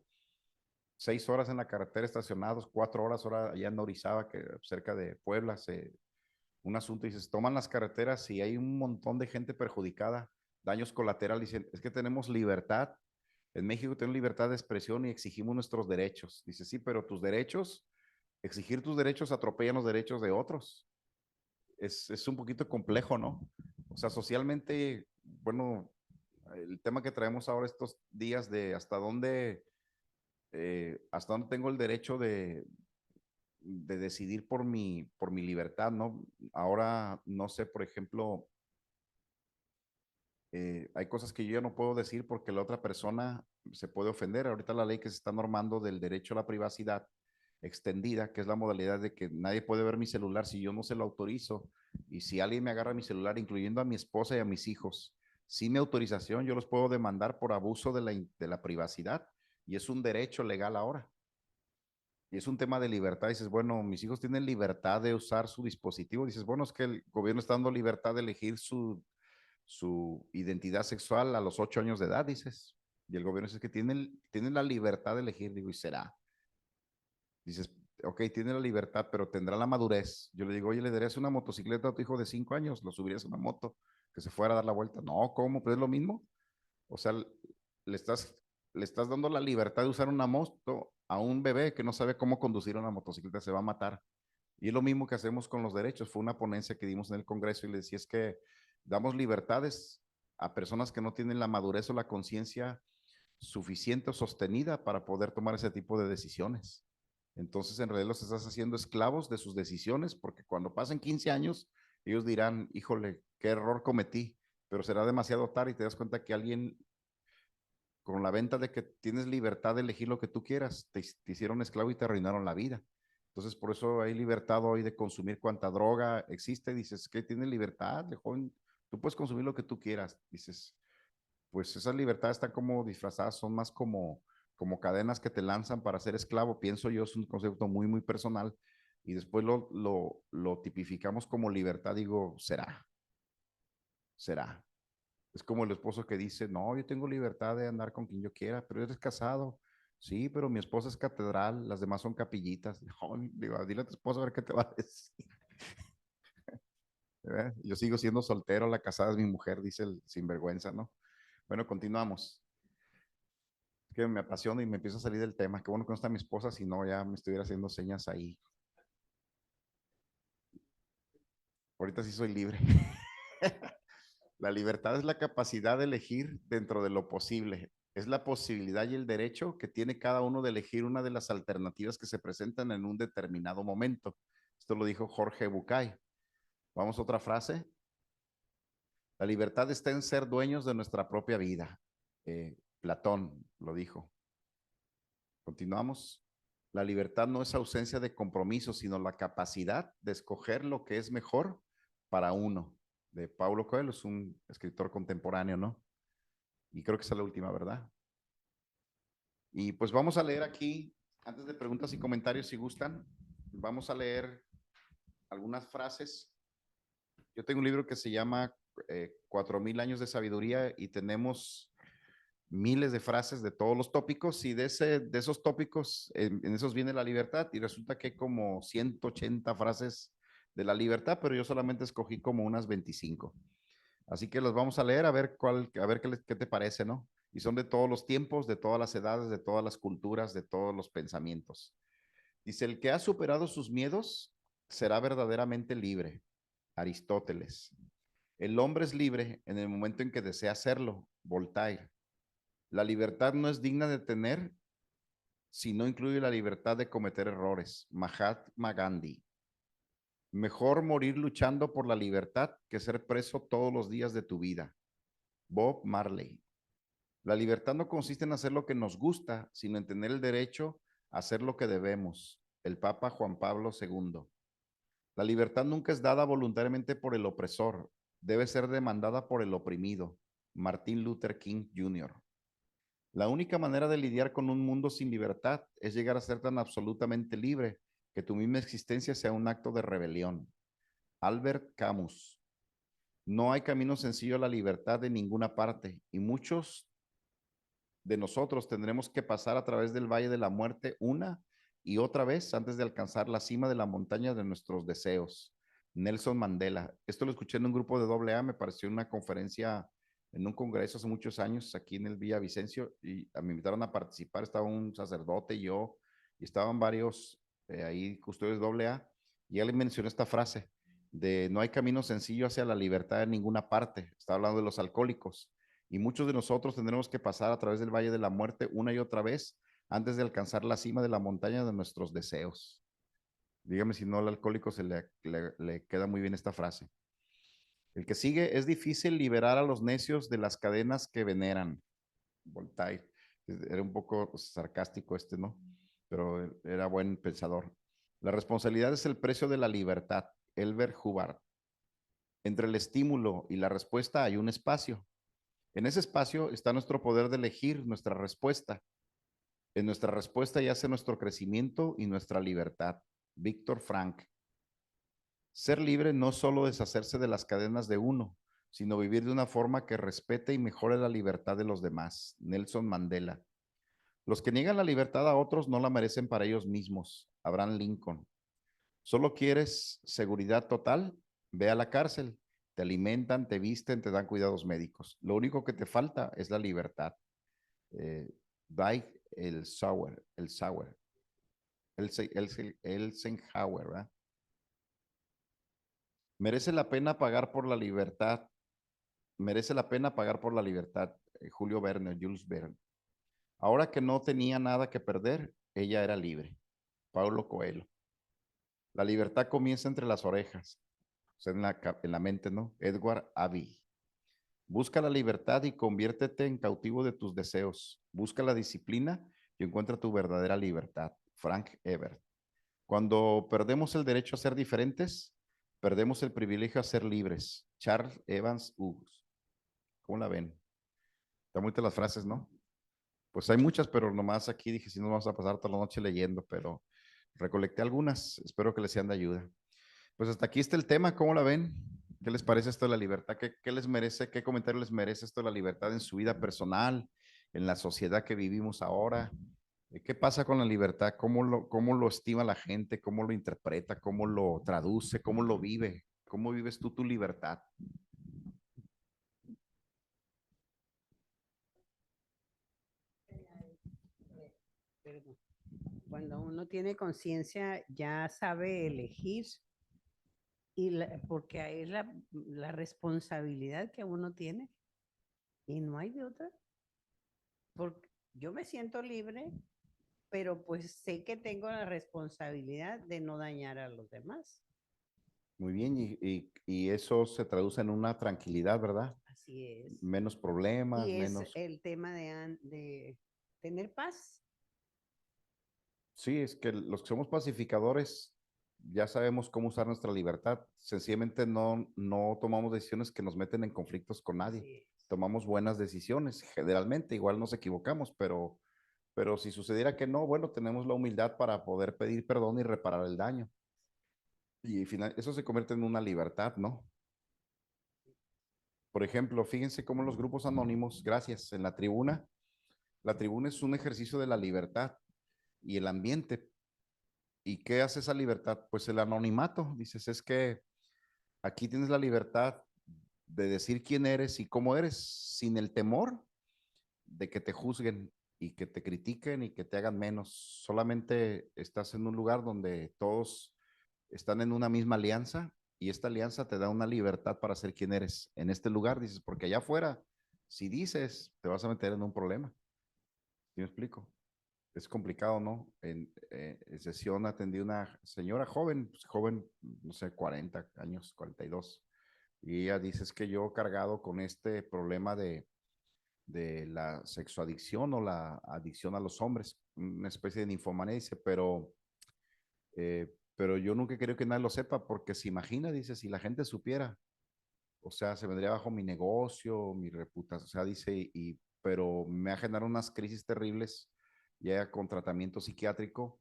6 horas en la carretera estacionados, 4 horas ahora allá en Orizaba, que cerca de Puebla, un asunto y se toman las carreteras y hay un montón de gente perjudicada, daños colaterales. Dicen, es que tenemos libertad. En México tenemos libertad de expresión y exigimos nuestros derechos. Dice, sí, pero tus derechos, exigir tus derechos atropellan los derechos de otros. Es un poquito complejo, ¿no? O sea, socialmente, bueno, el tema que traemos ahora estos días de hasta dónde tengo el derecho de decidir por mi libertad, ¿no? Ahora, no sé, por ejemplo, hay cosas que yo ya no puedo decir porque la otra persona se puede ofender. Ahorita la ley que se está normando del derecho a la privacidad extendida, que es la modalidad de que nadie puede ver mi celular si yo no se lo autorizo. Y si alguien me agarra mi celular, incluyendo a mi esposa y a mis hijos, sin mi autorización, yo los puedo demandar por abuso de la privacidad. Y es un derecho legal ahora. Y es un tema de libertad. Dices, bueno, mis hijos tienen libertad de usar su dispositivo. Dices, bueno, es que el gobierno está dando libertad de elegir su identidad sexual a los 8 años de edad, dices. Y el gobierno dice que tiene la libertad de elegir. Digo, y será. Dices, ok, tiene la libertad, pero tendrá la madurez. Yo le digo, oye, ¿le darías una motocicleta a tu hijo de 5 años? ¿Lo subirías a una moto que se fuera a dar la vuelta? No, ¿cómo? Pues es lo mismo. O sea, le estás, le estás dando la libertad de usar una moto a un bebé que no sabe cómo conducir una motocicleta, se va a matar. Y es lo mismo que hacemos con los derechos. Fue una ponencia que dimos en el Congreso y le decía es que damos libertades a personas que no tienen la madurez o la conciencia suficiente o sostenida para poder tomar ese tipo de decisiones. Entonces, en realidad los estás haciendo esclavos de sus decisiones, porque cuando pasen 15 años, ellos dirán, híjole, qué error cometí, pero será demasiado tarde y te das cuenta que alguien con la venta de que tienes libertad de elegir lo que tú quieras, te hicieron esclavo y te arruinaron la vida. Entonces, por eso hay libertad hoy de consumir cuanta droga existe. Dices, que tienes libertad, de joven, tú puedes consumir lo que tú quieras. Dices, pues esas libertades están como disfrazadas, son más como cadenas que te lanzan para ser esclavo. Pienso yo, es un concepto muy, muy personal. Y después lo tipificamos como libertad. Digo, será. Es como el esposo que dice, no, yo tengo libertad de andar con quien yo quiera, pero eres casado. Sí, pero mi esposa es catedral, las demás son capillitas. No, digo, dile a tu esposa a ver qué te va a decir. Yo sigo siendo soltero, la casada es mi mujer, dice el sinvergüenza, ¿no? Bueno, continuamos. Es que me apasiona y me empiezo a salir del tema. Qué bueno que no está mi esposa, si no ya me estuviera haciendo señas ahí. Ahorita sí soy libre. La libertad es la capacidad de elegir dentro de lo posible. Es la posibilidad y el derecho que tiene cada uno de elegir una de las alternativas que se presentan en un determinado momento. Esto lo dijo Jorge Bucay. Vamos a otra frase. La libertad está en ser dueños de nuestra propia vida. Platón lo dijo. Continuamos. La libertad no es ausencia de compromiso, sino la capacidad de escoger lo que es mejor para uno. De Paulo Coelho, es un escritor contemporáneo, ¿no? Y creo que esa es la última, ¿verdad? Y pues vamos a leer aquí, antes de preguntas y comentarios, si gustan, vamos a leer algunas frases. Yo tengo un libro que se llama 4000 años de sabiduría y tenemos miles de frases de todos los tópicos y de esos tópicos, en esos viene la libertad y resulta que hay como 180 frases de la libertad, pero yo solamente escogí como unas 25. Así que los vamos a leer a ver qué te parece, ¿no? Y son de todos los tiempos, de todas las edades, de todas las culturas, de todos los pensamientos. Dice, el que ha superado sus miedos será verdaderamente libre. Aristóteles. El hombre es libre en el momento en que desea hacerlo. Voltaire. La libertad no es digna de tener si no incluye la libertad de cometer errores. Mahatma Gandhi. Mejor morir luchando por la libertad que ser preso todos los días de tu vida. Bob Marley. La libertad no consiste en hacer lo que nos gusta, sino en tener el derecho a hacer lo que debemos. El Papa Juan Pablo II. La libertad nunca es dada voluntariamente por el opresor, debe ser demandada por el oprimido. Martin Luther King Jr. La única manera de lidiar con un mundo sin libertad es llegar a ser tan absolutamente libre que tu misma existencia sea un acto de rebelión. Albert Camus. No hay camino sencillo a la libertad de ninguna parte y muchos de nosotros tendremos que pasar a través del valle de la muerte una y otra vez antes de alcanzar la cima de la montaña de nuestros deseos. Nelson Mandela. Esto lo escuché en un grupo de AA, me pareció una conferencia en un congreso hace muchos años aquí en el Villavicencio y me invitaron a participar. Estaba un sacerdote y yo, y estaban varios ahí custodios de AA, y él mencionó esta frase de no hay camino sencillo hacia la libertad en ninguna parte. Está hablando de los alcohólicos Y muchos de nosotros tendremos que pasar a través del valle de la muerte una y otra vez antes de alcanzar la cima de la montaña de nuestros deseos. Dígame si no al alcohólico le queda muy bien esta frase. El que sigue: es difícil liberar a los necios de las cadenas que veneran. Voltaire. Era un poco sarcástico este, ¿no? Pero era buen pensador. La responsabilidad es el precio de la libertad. Elbert Hubbard. Entre el estímulo y la respuesta hay un espacio. En ese espacio está nuestro poder de elegir nuestra respuesta. En nuestra respuesta yace nuestro crecimiento y nuestra libertad. Víctor Frank. Ser libre no es solo deshacerse de las cadenas de uno, sino vivir de una forma que respete y mejore la libertad de los demás. Nelson Mandela. Los que niegan la libertad a otros no la merecen para ellos mismos. Abraham Lincoln. ¿Solo quieres seguridad total? Ve a la cárcel. Te alimentan, te visten, te dan cuidados médicos. Lo único que te falta es la libertad. Dwight Eisenhower, ¿verdad? Merece la pena pagar por la libertad. Merece la pena pagar por la libertad. Julio Verne, Jules Verne. Ahora que no tenía nada que perder, ella era libre. Paulo Coelho. La libertad comienza entre las orejas, o sea, en la mente, ¿no? Edward Abbey. Busca la libertad y conviértete en cautivo de tus deseos. Busca la disciplina y encuentra tu verdadera libertad. Frank Ebert. Cuando perdemos el derecho a ser diferentes, perdemos el privilegio a ser libres. Charles Evans Hughes. ¿Cómo la ven? Están muy las frases, ¿no? Pues hay muchas, pero nomás aquí dije, si no vamos a pasar toda la noche leyendo, pero recolecté algunas. Espero que les sean de ayuda. Pues hasta aquí está el tema, ¿cómo la ven? ¿Qué les parece esto de la libertad? ¿Qué les merece, qué comentario les merece esto de la libertad en su vida personal, en la sociedad que vivimos ahora? ¿Qué pasa con la libertad? Cómo lo estima la gente? ¿Cómo lo interpreta? ¿Cómo lo traduce? ¿Cómo lo vive? ¿Cómo vives tú tu libertad? Perdón. Cuando uno tiene conciencia, ya sabe elegir porque es la responsabilidad que uno tiene y no hay de otra. Porque yo me siento libre, pero pues sé que tengo la responsabilidad de no dañar a los demás. Muy bien, y eso se traduce en una tranquilidad, ¿verdad? Así es. Menos problemas, Y es menos... el tema de tener paz. Sí, es que los que somos pacificadores ya sabemos cómo usar nuestra libertad. Sencillamente no tomamos decisiones que nos meten en conflictos con nadie. Así es. Tomamos buenas decisiones, generalmente, igual nos equivocamos, pero si sucediera que no, bueno, tenemos la humildad para poder pedir perdón y reparar el daño. Y eso se convierte en una libertad, ¿no? Por ejemplo, fíjense cómo los grupos anónimos, gracias, en la tribuna es un ejercicio de la libertad y el ambiente. ¿Y qué hace esa libertad? Pues el anonimato. Dices, es que aquí tienes la libertad de decir quién eres y cómo eres, sin el temor de que te juzguen y que te critiquen y que te hagan menos. Solamente estás en un lugar donde todos están en una misma alianza y esta alianza te da una libertad para ser quien eres. En este lugar dices, porque allá afuera, si dices, te vas a meter en un problema. ¿Sí me explico? Es complicado, ¿no? En sesión atendí una señora joven, pues, joven, no sé, 40 años, 42. Y ella dice, es que yo cargado con este problema de la sexoadicción o la adicción a los hombres, una especie de ninfomanía, dice, pero yo nunca creo que nadie lo sepa, porque se imagina, dice, si la gente supiera, o sea, se vendría bajo mi negocio, mi reputación, o sea, dice, pero me ha generado unas crisis terribles, ya con tratamiento psiquiátrico,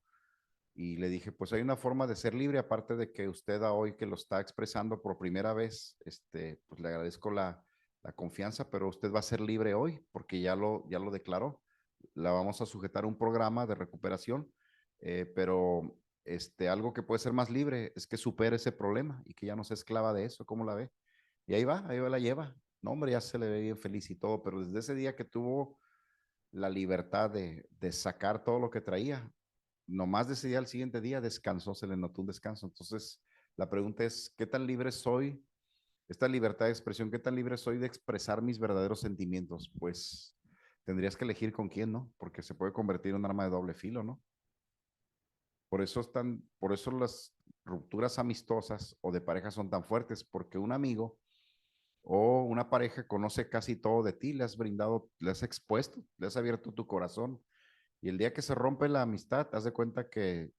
y le dije, pues hay una forma de ser libre, aparte de que usted a hoy que lo está expresando por primera vez, pues le agradezco la confianza, pero usted va a ser libre hoy, porque ya lo declaró. La vamos a sujetar a un programa de recuperación, pero algo que puede ser más libre es que supere ese problema y que ya no sea esclava de eso. ¿Cómo la ve? Y ahí va, la lleva. No, hombre, ya se le ve bien feliz y todo, pero desde ese día que tuvo la libertad de sacar todo lo que traía, nomás de ese día al siguiente día descansó, se le notó un descanso. Entonces, la pregunta es, ¿qué tan libre soy Esta libertad de expresión, ¿qué tan libre soy de expresar mis verdaderos sentimientos? Pues tendrías que elegir con quién, ¿no? Porque se puede convertir en un arma de doble filo, ¿no? Por eso las rupturas amistosas o de pareja son tan fuertes, porque un amigo o una pareja conoce casi todo de ti, le has brindado, le has expuesto, le has abierto tu corazón. Y el día que se rompe la amistad, haz de cuenta que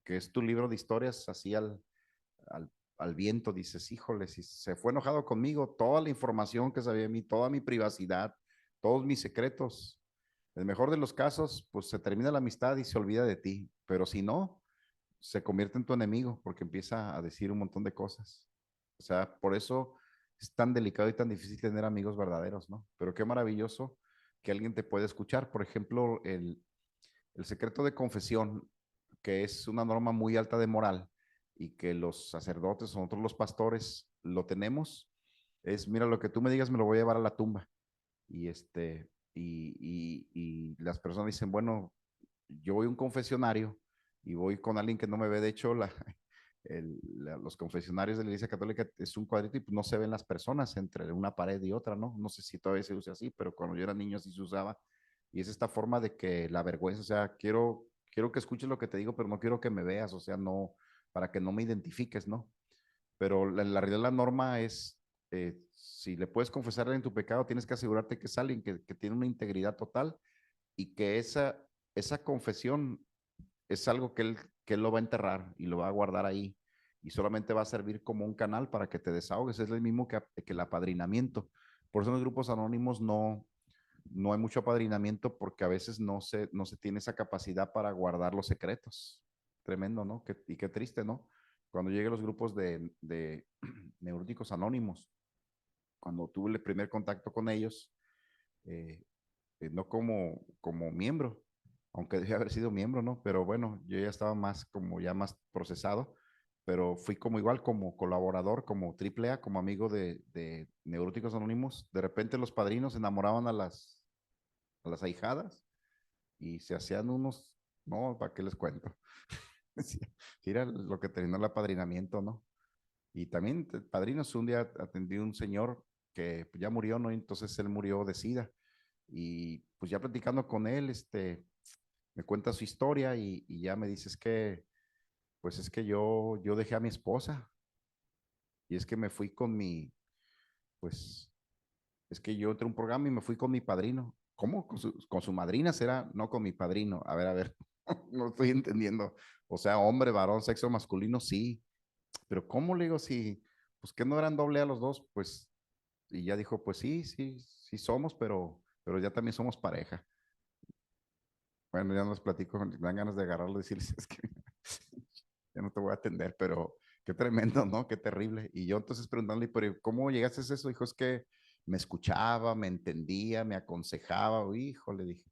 es tu libro de historias así al, al viento, dices, híjole, si se fue enojado conmigo, toda la información que sabía de mí, toda mi privacidad, todos mis secretos. En el mejor de los casos, pues se termina la amistad y se olvida de ti, pero si no, se convierte en tu enemigo porque empieza a decir un montón de cosas. O sea, por eso es tan delicado y tan difícil tener amigos verdaderos, ¿no? Pero qué maravilloso que alguien te puede escuchar. Por ejemplo, el secreto de confesión, que es una norma muy alta de moral y que los sacerdotes o nosotros los pastores lo tenemos, es, mira, lo que tú me digas me lo voy a llevar a la tumba. Y las personas dicen, bueno, yo voy a un confesionario y voy con alguien que no me ve. De hecho, los confesionarios de la Iglesia Católica es un cuadrito y pues no se ven las personas entre una pared y otra, ¿no? No sé si todavía se usa así, pero cuando yo era niño sí se usaba. Y es esta forma de que la vergüenza, o sea, quiero que escuches lo que te digo, pero no quiero que me veas, o sea, no, para que no me identifiques, ¿no? Pero la realidad, la norma es, si le puedes confesar en tu pecado, tienes que asegurarte que es alguien que tiene una integridad total y que esa confesión es algo que él lo va a enterrar y lo va a guardar ahí y solamente va a servir como un canal para que te desahogues. Es el mismo que el apadrinamiento. Por eso en los grupos anónimos no hay mucho apadrinamiento porque a veces no se tiene esa capacidad para guardar los secretos. Tremendo, ¿no? Y qué triste, ¿no? Cuando lleguen los grupos de neuróticos anónimos, cuando tuve el primer contacto con ellos, eh, no como miembro, aunque debía haber sido miembro, ¿no? Pero bueno, yo ya estaba más como ya más procesado, pero fui como igual, como colaborador, como triple A, como amigo de Neuróticos Anónimos. De repente los padrinos enamoraban a las ahijadas y se hacían unos, no, ¿para qué les cuento? Sí, era lo que terminó el apadrinamiento, ¿no? Y también padrinos, un día atendí a un señor que ya murió, ¿no? Entonces él murió de SIDA. Y pues ya platicando con él, me cuenta su historia y ya me dice, pues es que yo dejé a mi esposa y es que me fui pues, es que yo entré a un programa y me fui con mi padrino. ¿Cómo? Con su madrina será? No con mi padrino. A ver, no estoy entendiendo. O sea, hombre, varón, sexo masculino, sí. Pero ¿cómo le digo si, pues que no eran doble a los dos? Pues, y ya dijo, pues sí somos, pero ya también somos pareja. Bueno, ya nos platico, me dan ganas de agarrarlo y decirles, es que ya no te voy a atender, pero qué tremendo, ¿no? Qué terrible. Y yo entonces preguntándole, pero ¿cómo llegaste a eso? Dijo, es que me escuchaba, me entendía, me aconsejaba. Hijo, le dije,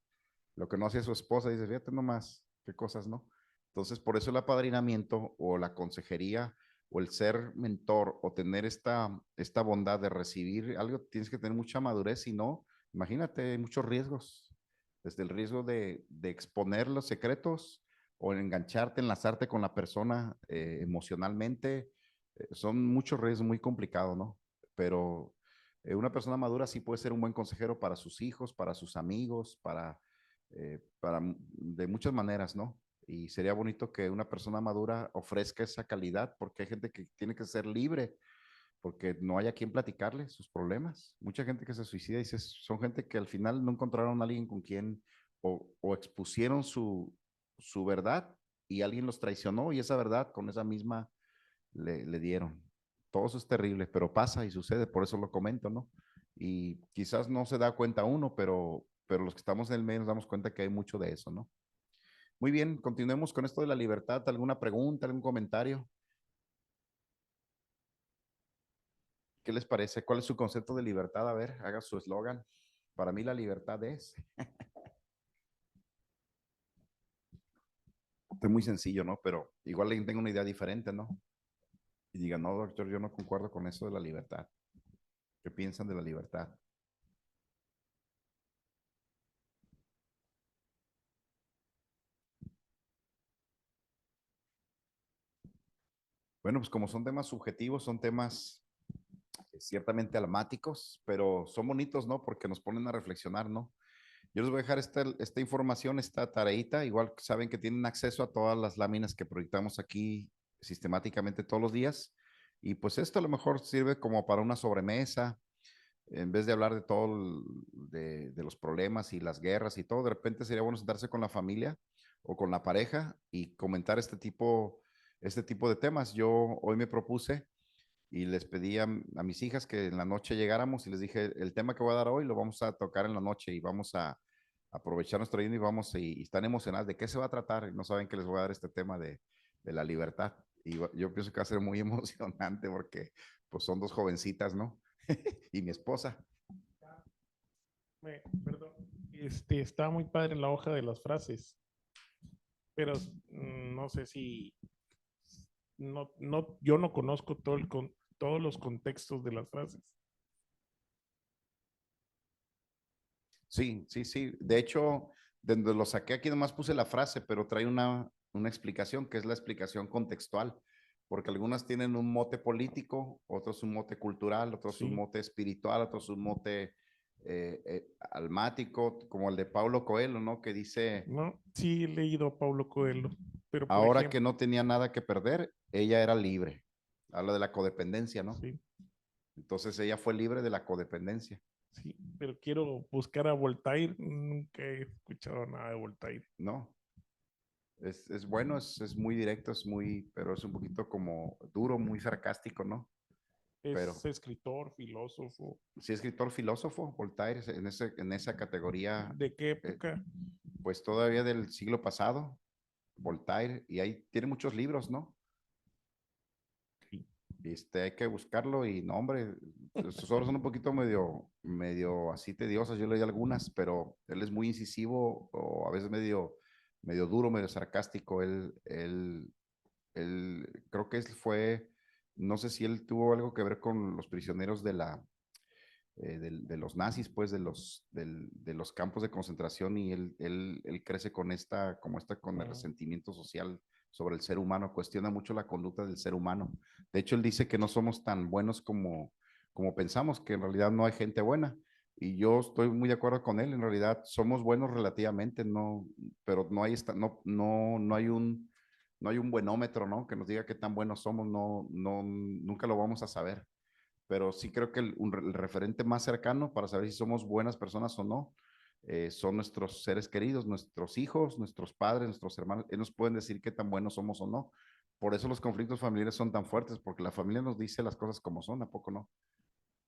lo que no hacía su esposa, dice, fíjate nomás, qué cosas, ¿no? Entonces, por eso el apadrinamiento o la consejería o el ser mentor o tener esta bondad de recibir algo, tienes que tener mucha madurez, si no, imagínate, hay muchos riesgos, desde el riesgo de exponer los secretos o engancharte, enlazarte con la persona emocionalmente, son muchos riesgos muy complicados, ¿no? Pero una persona madura sí puede ser un buen consejero para sus hijos, para sus amigos, de muchas maneras, ¿no? Y sería bonito que una persona madura ofrezca esa calidad, porque hay gente que tiene que ser libre, porque no hay a quien platicarle sus problemas. Mucha gente que se suicida y son gente que al final no encontraron a alguien con quien o expusieron su verdad y alguien los traicionó y esa verdad con esa misma le dieron. Todo eso es terrible, pero pasa y sucede, por eso lo comento, ¿no? Y quizás no se da cuenta uno, pero los que estamos en el medio nos damos cuenta que hay mucho de eso, ¿no? Muy bien, continuemos con esto de la libertad. ¿Alguna pregunta, algún comentario? ¿Qué les parece? ¿Cuál es su concepto de libertad? A ver, haga su eslogan. Para mí la libertad es. Es muy sencillo, ¿no? Pero igual alguien tenga una idea diferente, ¿no? Y diga, no, doctor, yo no concuerdo con eso de la libertad. ¿Qué piensan de la libertad? Bueno, pues como son temas subjetivos, son temas ciertamente almáticos, pero son bonitos, ¿no? Porque nos ponen a reflexionar, ¿no? Yo les voy a dejar esta información, esta tareita, igual que saben que tienen acceso a todas las láminas que proyectamos aquí sistemáticamente todos los días. Y pues esto a lo mejor sirve como para una sobremesa, en vez de hablar de todo, de los problemas y las guerras y todo, de repente sería bueno sentarse con la familia o con la pareja y comentar este tipo de temas. Yo hoy me propuse y les pedí a mis hijas que en la noche llegáramos y les dije, el tema que voy a dar hoy lo vamos a tocar en la noche y vamos a aprovechar nuestro día y están emocionadas de qué se va a tratar. Y no saben que les voy a dar este tema de la libertad. Y yo pienso que va a ser muy emocionante porque pues son dos jovencitas, ¿no? Y mi esposa. Perdón, está muy padre la hoja de las frases, pero no sé si, yo no conozco todos los contextos de las frases. Sí, sí, sí. De hecho, donde lo saqué aquí nomás puse la frase, pero trae una explicación que es la explicación contextual, porque algunas tienen un mote político, otros un mote cultural, otros un Sí. mote espiritual, otros un mote almático, como el de Paulo Coelho, ¿no? Que dice, No, sí he leído a Paulo Coelho, pero por ahora ejemplo, que no tenía nada que perder, ella era libre. Habla de la codependencia, ¿no? sí, Entonces ella fue libre de la codependencia. sí, pero quiero buscar a Voltaire, nunca he escuchado nada de Voltaire. No, es bueno, es muy directo, pero es un poquito como duro, muy sarcástico, ¿no? Pero Es escritor, filósofo. sí, escritor, filósofo, Voltaire, en esa categoría, ¿De qué eh, época? pues todavía del siglo pasado, Voltaire, y ahí tiene muchos libros, ¿no? Sí. Hay que buscarlo y no, hombre, sus obras son un poquito medio así tediosas, yo leí algunas, pero él es muy incisivo o a veces medio duro, medio sarcástico. Creo que él fue, no sé si él tuvo algo que ver con los prisioneros de los nazis, pues de los campos de concentración y él crece con con el resentimiento social sobre el ser humano, cuestiona mucho la conducta del ser humano. De hecho, él dice que no somos tan buenos como pensamos, que en realidad no hay gente buena. Y yo estoy muy de acuerdo con él, en realidad somos buenos relativamente, no, pero no hay un buenómetro, ¿no? Que nos diga qué tan buenos somos, nunca lo vamos a saber. Pero sí creo que el referente más cercano para saber si somos buenas personas o no, son nuestros seres queridos, nuestros hijos, nuestros padres, nuestros hermanos. Ellos nos pueden decir qué tan buenos somos o no. Por eso los conflictos familiares son tan fuertes, porque la familia nos dice las cosas como son, ¿a poco no?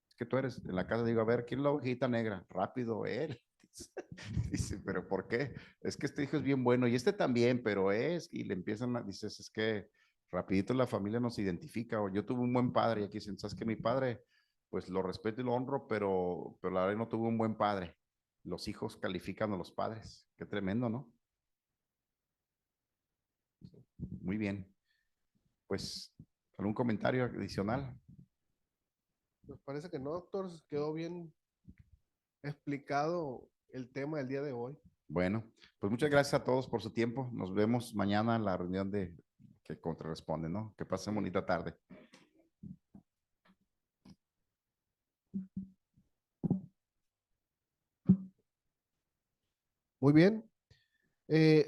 Es que tú eres, en la casa digo, a ver, ¿quién es la ovejita negra? Rápido, él. Dice, pero ¿por qué? Es que este hijo es bien bueno y este también, pero y le empiezan dices, es que rapidito la familia nos identifica, o yo tuve un buen padre y aquí dicen, sabes que mi padre, pues lo respeto y lo honro, pero la verdad no tuve un buen padre. Los hijos califican a los padres, qué tremendo, ¿no? Muy bien. Pues, ¿algún comentario adicional? Pues parece que no, doctor, quedó bien explicado el tema del día de hoy. Bueno, pues muchas gracias a todos por su tiempo. Nos vemos mañana en la reunión que contrarresponde, ¿no? Que pasen bonita tarde. Muy bien.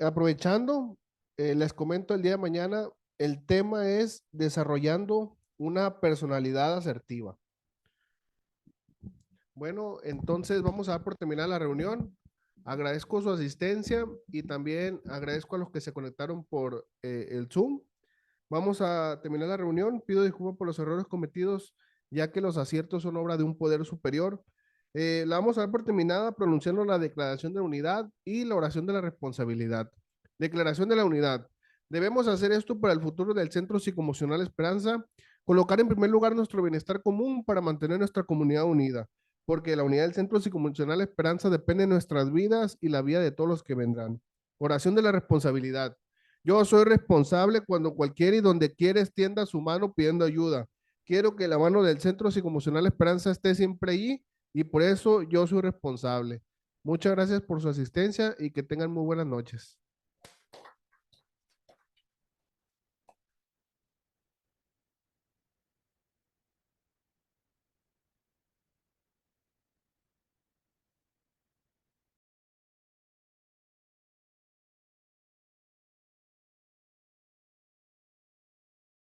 Aprovechando, les comento el día de mañana, el tema es desarrollando una personalidad asertiva. Bueno, entonces vamos a dar por terminar la reunión. Agradezco su asistencia y también agradezco a los que se conectaron por el Zoom. Vamos a terminar la reunión. Pido disculpas por los errores cometidos, ya que los aciertos son obra de un poder superior. La vamos a dar por terminada pronunciando la declaración de la unidad y la oración de la responsabilidad. Declaración de la unidad. Debemos hacer esto para el futuro del Centro Psicoemocional Esperanza, colocar en primer lugar nuestro bienestar común para mantener nuestra comunidad unida, porque la unidad del Centro Psicoemocional Esperanza depende de nuestras vidas y la vida de todos los que vendrán. Oración de la responsabilidad. Yo soy responsable cuando cualquiera y donde quiera extienda su mano pidiendo ayuda. Quiero que la mano del Centro Psicoemocional Esperanza esté siempre allí y por eso yo soy responsable. Muchas gracias por su asistencia y que tengan muy buenas noches.